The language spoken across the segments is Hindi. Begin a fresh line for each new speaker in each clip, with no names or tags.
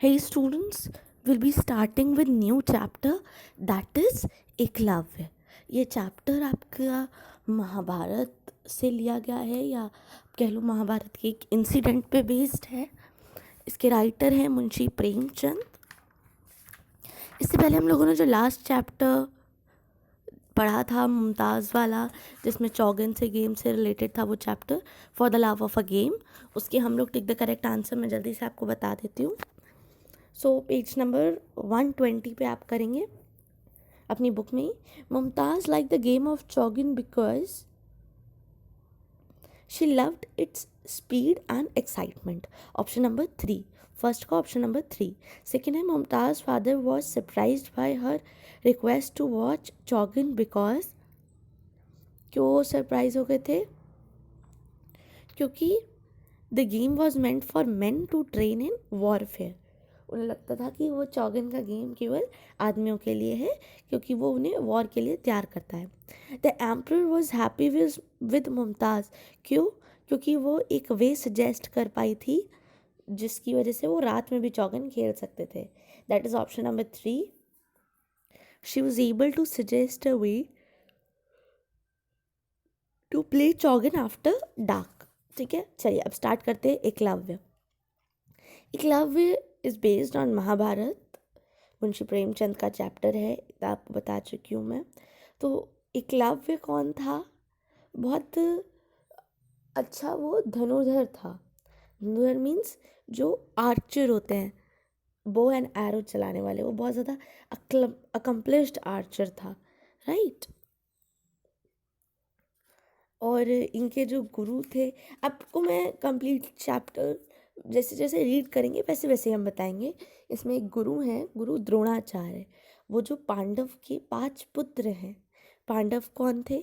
Hey students, we'll be starting with new chapter that is Eklavya. ये चैप्टर आपका महाभारत से लिया गया है या कह लो महाभारत के एक इंसिडेंट पे बेस्ड है। इसके राइटर हैं मुंशी प्रेमचंद। इससे पहले हम लोगों ने जो लास्ट चैप्टर पढ़ा था मुमताज़ वाला, जिसमें चौगन से गेम से रिलेटेड था वो chapter for the love of a game, उसके हम लोग टिक द करेक्ट आंसर मैं जल्दी से आपको बता देती हूँ। सो पेज नंबर 120 पे आप करेंगे अपनी बुक में ही। Mumtaz like the game of chaugan because she loved its speed and excitement. Option number 3 first का, ऑप्शन नंबर 3 सेकेंड है Mumtaz father was surprise by her request to watch chaugan because, क्यों वो सरप्राइज हो गए थे? क्योंकि the game was meant for men to train in warfare. उन्हें लगता था कि वो चौगन का गेम केवल आदमियों के लिए है क्योंकि वो उन्हें वॉर के लिए तैयार करता है। The emperor was happy with Mumtaz, क्यों? क्योंकि वो एक वे सजेस्ट कर पाई थी जिसकी वजह से वो रात में भी चौगन खेल सकते थे। That is option number 3। She was able to suggest a way to play chaugan after dark. ठीक है, चलिए अब स्टार्ट करते हैं Eklavya. Eklavya is based on Mahabharata, Munshi Premchand का चैप्टर है, आपको बता चुकी हूँ मैं। तो एकलव्य कौन था? बहुत अच्छा वो धनुर्धर था। धनुर्धर मीन्स जो आर्चर होते हैं, बो एंड एरो चलाने वाले, वो बहुत ज़्यादा अकम्प्लिश्ड आर्चर था, राइट। और इनके जो गुरु थे, आपको मैं कंप्लीट चैप्टर जैसे जैसे रीड करेंगे वैसे वैसे हम बताएंगे। इसमें एक गुरु हैं, गुरु द्रोणाचार्य। वो जो पांडव के 5 पुत्र हैं। पांडव कौन थे?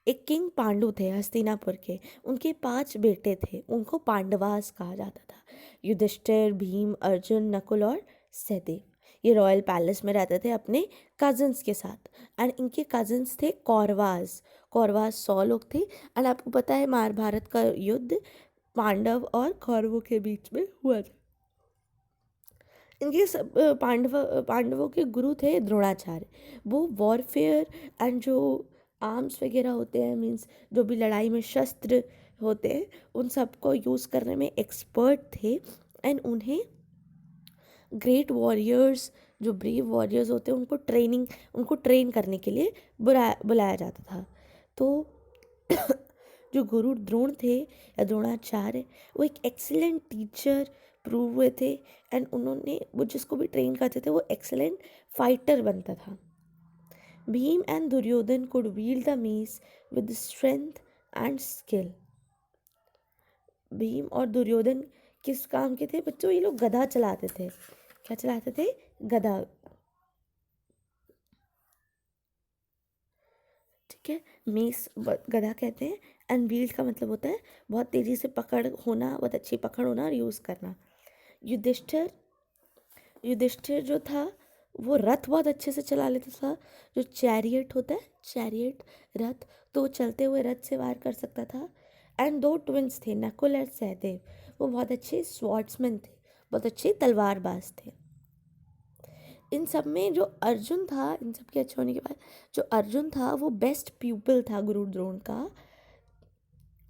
एक किंग पांडु थे हस्तिनापुर के, उनके 5 बेटे थे, उनको पांडवास कहा जाता था। युधिष्ठिर, भीम, अर्जुन, नकुल और सहदेव। ये रॉयल पैलेस में रहते थे अपने कजन्स के साथ, एंड इनके कजन्स थे कौरवास। कौरवास 100 लोग थे। एंड आपको पता है महाभारत का युद्ध पांडव और कौरवों के बीच में हुआ था। इनके सब पांडवों के गुरु थे द्रोणाचार्य। वो वॉरफेयर एंड जो आर्म्स वगैरह होते हैं, मीन्स जो भी लड़ाई में शस्त्र होते हैं, उन सबको यूज़ करने में एक्सपर्ट थे। एंड उन्हें ग्रेट वॉरियर्स, जो ब्रेव वॉरियर्स होते हैं, उनको ट्रेन करने के लिए बुलाया जाता था। तो जो गुरु द्रोण थे या द्रोणाचार्य, वो एक एक्सीलेंट टीचर प्रूव हुए थे। एंड उन्होंने वो जिसको भी ट्रेन करते थे वो एक्सीलेंट फाइटर बनता था। Bhim and Duryodhan could wield the mace with strength and skill. Bhim और दुर्योधन किस काम के थे बच्चों? ये लोग गधा चलाते थे। क्या चलाते थे? गधा। ठीक है, मीस गधा कहते हैं। एंड व्हील्ड का मतलब होता है बहुत तेज़ी से पकड़ होना, बहुत अच्छी पकड़ होना और यूज़ करना। युधिष्ठिर युधिष्ठिर जो था वो रथ बहुत अच्छे से चला लेता था। जो चैरियट होता है, चैरियट रथ, तो वो चलते हुए रथ से वार कर सकता था। एंड 2 ट्विंस थे, नकुल और सहदेव। वो बहुत अच्छे स्वॉर्ड्समैन थे, बहुत अच्छे तलवारबाज थे। इन सब में जो अर्जुन था, इन सब के अच्छे होने के बाद जो अर्जुन था वो बेस्ट प्यूपिल था गुरु द्रोण का,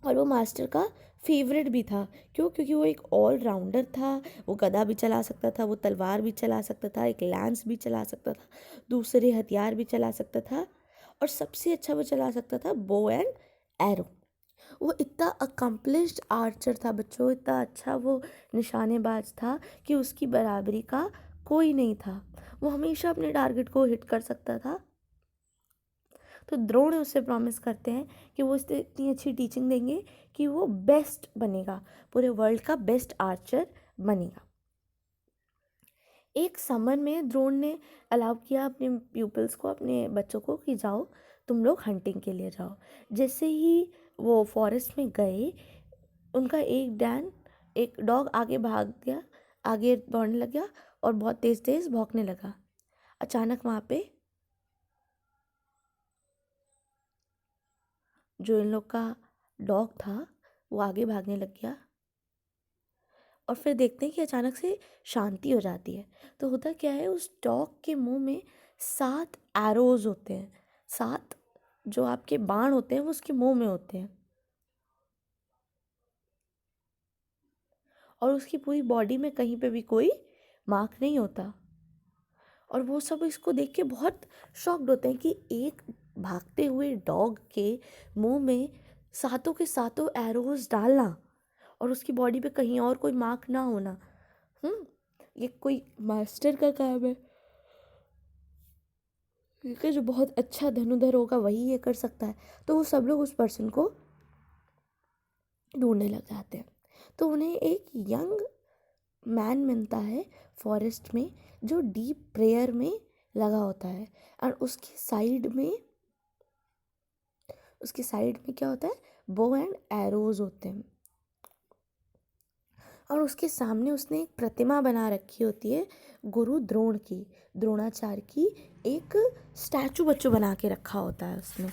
और वो मास्टर का फेवरेट भी था। क्यों? क्योंकि वो एक ऑलराउंडर था। वो गदा भी चला सकता था, वो तलवार भी चला सकता था, एक लैंस भी चला सकता था, दूसरे हथियार भी चला सकता था, और सबसे अच्छा वो चला सकता था बो एंड एरो। वो इतना अकम्पलिश्ड आर्चर था बच्चों, इतना अच्छा वो निशानेबाज था कि उसकी बराबरी का कोई नहीं था। वो हमेशा अपने टारगेट को हिट कर सकता था। तो द्रोण उससे प्रॉमिस करते हैं कि वो उससे इतनी अच्छी टीचिंग देंगे कि वो बेस्ट बनेगा, पूरे वर्ल्ड का बेस्ट आर्चर बनेगा। एक समर में द्रोण ने अलाउ किया अपने प्यूपल्स को, अपने बच्चों को, कि जाओ तुम लोग हंटिंग के लिए जाओ। जैसे ही वो फॉरेस्ट में गए, उनका एक डॉग आगे भाग गया, आगे दौड़ने लग गया और बहुत तेज़ तेज़ भौंकने लगा। अचानक वहाँ पे जो इन लोग का डॉग था वो आगे भागने लग गया और फिर देखते हैं कि अचानक से शांति हो जाती है। तो होता क्या है, उस डॉग के मुंह में 7 एरोज होते हैं, 7 जो आपके बाण होते हैं वो उसके मुंह में होते हैं, और उसकी पूरी बॉडी में कहीं पे भी कोई मार्क नहीं होता। और वो सब इसको देख के बहुत शॉक्ड होते हैं कि एक भागते हुए डॉग के मुंह में सातों के सातों एरोज डालना और उसकी बॉडी पे कहीं और कोई मार्क ना होना। ये कोई मास्टर का काम है, क्योंकि जो बहुत अच्छा धनुधर होगा वही ये कर सकता है। तो वो सब लोग उस पर्सन को ढूंढने लग जाते हैं। तो उन्हें एक यंग मैन मिलता है फॉरेस्ट में, जो डीप प्रेयर में लगा होता है, और उसके साइड में क्या होता है, बो एंड एरोज होते हैं। और उसके सामने उसने एक प्रतिमा बना रखी होती है गुरु द्रोण की, द्रोणाचार्य की एक स्टैचू बच्चू बना के रखा होता है उसने।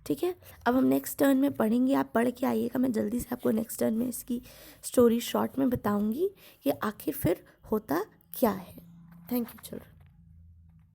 ठीक है, अब हम नेक्स्ट टर्न में पढ़ेंगे, आप पढ़ के आइएगा। मैं जल्दी से आपको नेक्स्ट टर्न में इसकी स्टोरी शॉर्ट में बताऊंगी कि आखिर फिर होता क्या है। Thank you children.